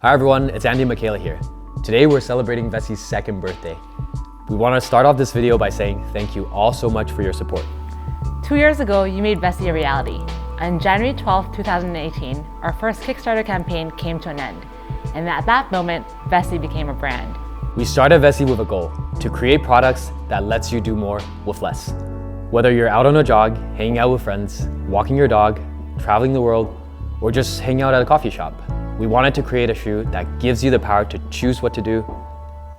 Hi everyone, it's Andy and Michaela here. Today we're celebrating Vessi's second birthday. We want to start off this video by saying thank you all so much for your support. 2 years ago, you made Vessi a reality. On January 12, 2018, our first Kickstarter campaign came to an end. And at that moment, Vessi became a brand. We started Vessi with a goal, to create products that lets you do more with less. Whether you're out on a jog, hanging out with friends, walking your dog, traveling the world, or just hanging out at a coffee shop, we wanted to create a shoe that gives you the power to choose what to do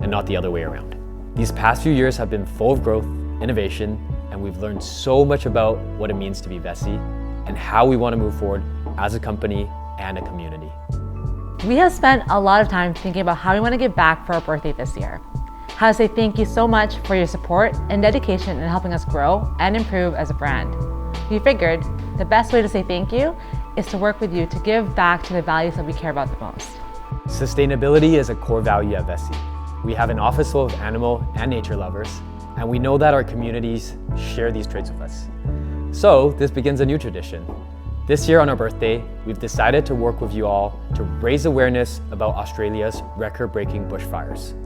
and not the other way around. These past few years have been full of growth, innovation, and we've learned so much about what it means to be Vessi and how we want to move forward as a company and a community. We have spent a lot of time thinking about how we want to give back for our birthday this year. How to say thank you so much for your support and dedication in helping us grow and improve as a brand. We figured the best way to say thank you is to work with you to give back to the values that we care about the most. Sustainability is a core value at Vessi. We have an office full of animal and nature lovers, and we know that our communities share these traits with us. So this begins a new tradition. This year on our birthday, we've decided to work with you all to raise awareness about Australia's record-breaking bushfires.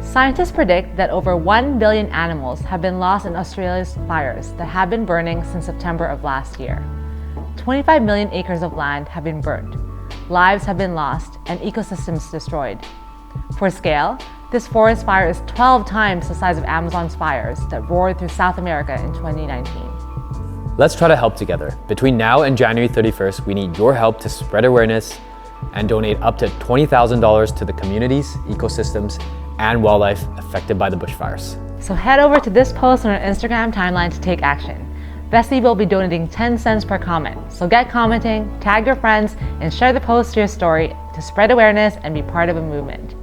Scientists predict that over 1 billion animals have been lost in Australia's fires that have been burning since September of last year. 25 million acres of land have been burned, lives have been lost, and ecosystems destroyed. For scale, this forest fire is 12 times the size of Amazon's fires that roared through South America in 2019. Let's try to help together. Between now and January 31st, we need your help to spread awareness and donate up to $20,000 to the communities, ecosystems, and wildlife affected by the bushfires. So head over to this post on our Instagram timeline to take action. Vessi will be donating 10 cents per comment, so get commenting, tag your friends, and share the post to your story to spread awareness and be part of a movement.